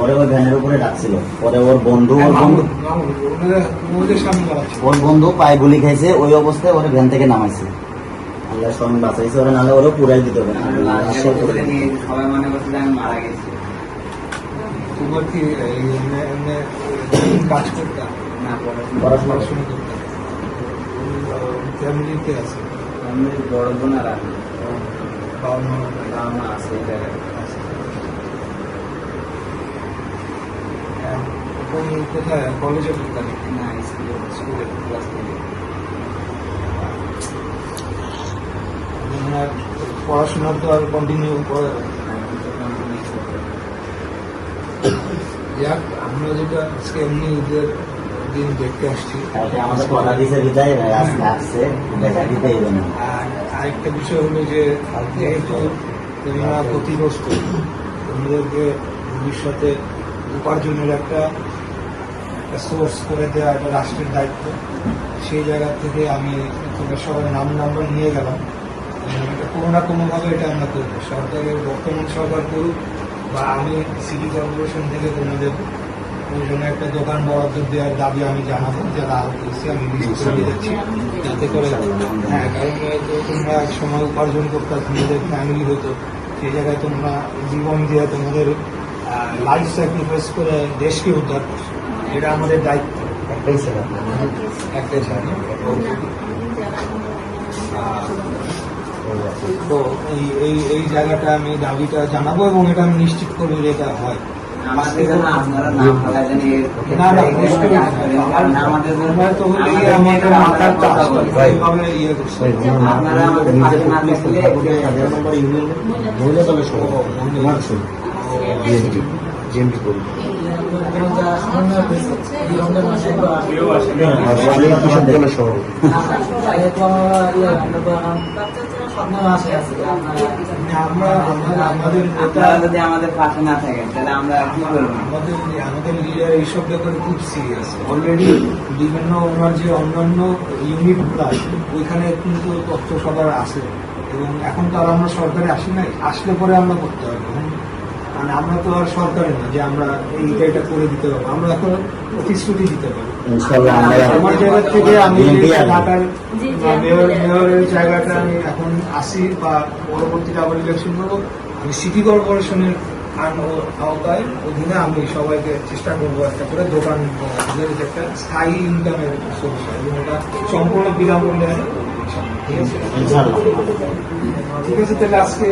ওরে ওই ভ্যানের উপরে ডাকছিল, পরে ওর বন্ধু পায়ে গুলি খাইছে, ওই অবস্থায় ওরে ভ্যান থেকে নামাইছে। আল্লাহ স্বয়ং বাঁচাইছে ওরা, নাহলে ওরা পুরাই দিতে হবে। সবাই মনে করছে যে আমি মারা গেছি। তোমার কি কাজ করতাম না, পড়াশোনা করতাম? ফ্যামিলিতে আছে, ফ্যামিলির বড় বোনারা বাবা মা আছে এই জায়গায়। এখন কোথায় কলেজে পড়তাম? না, স্কুলে ক্লাস থেকে। আপনার পড়াশোনা তো আর কন্টিনিউ করে যাক, আমরা যেটা আজকে এমনি ঈদের দিন দেখতে আসছি, আমাদের কথা দিছে বিদায় আজকে আসছে, দেখা দিতে এলো না। আর আরেকটা বিষয় হলো যে যেহেতু তোমরা ক্ষতিগ্রস্ত, তোমাদেরকে ভবিষ্যতে উপার্জনের একটা সোর্স করে দেওয়া একটা রাষ্ট্রের দায়িত্ব। সেই জায়গা থেকে আমি তোমরা সবাই নাম্বার নিয়ে গেলাম। কোনো না কোনোভাবে এটা আমরা করবো, সরকারের বর্তমান সরকার করুক বা আমি সিটি কর্পোরেশন থেকে তোমাদের ওইজন্য একটা দোকান বরাদ্দ দেওয়ার দাবি আমি জানাবো, যারা আরো করছি আমি লিস্ট করে যাচ্ছি, যাতে করে হ্যাঁ, কারণ তোমরা এক সময় উপার্জন করতে তোমাদের ফ্যামিলি হতো, সেই জায়গায় তোমরা জীবন দিয়ে তোমাদের লাইফ স্যাক্রিফাইস করে দেশকে উদ্ধার করছো, এটা আমাদের দায়িত্ব। একটাই ছেলে, তো এই জায়গাটা আমি দাবিটা জানাবো এবং এটা আমি নিশ্চিত করবো যে এটা হয়। যদি আমাদের পাশে না থাকেন তাহলে আমরা কি করবো? আমাদের লিডার এইসব ব্যাপারে খুব সিরিয়াস। অলরেডি বিভিন্ন ওনার যে অন্যান্য ইউনিটগুলো আছে ওইখানে কিন্তু তথ্য সবার আছে, এবং এখন তো আর আমরা সরকারে আসি নাই, আসলে পরে আমরা করতে হবে। মানে আমরা তো আর সরকারে না যে আমরা এটা করে দিতে পারবো, আমরা এখন প্রতিশ্রুতি দিতে পারি। আমার জায়গা থেকে আমি ঢাকার মেয়রের জায়গাটা আমি এখন আসি বা পরবর্তীতে আবার ইলেকশন করবো, আমি সিটি কর্পোরেশনের আওতায় অধীনে আমি সবাইকে চেষ্টা করবো একটা করে দোকান একটা স্থায়ী ইনকামের সোর্স, এবং এটা সম্পূর্ণ বিনামূল্যে। ঠিক আছে, তাহলে আজকে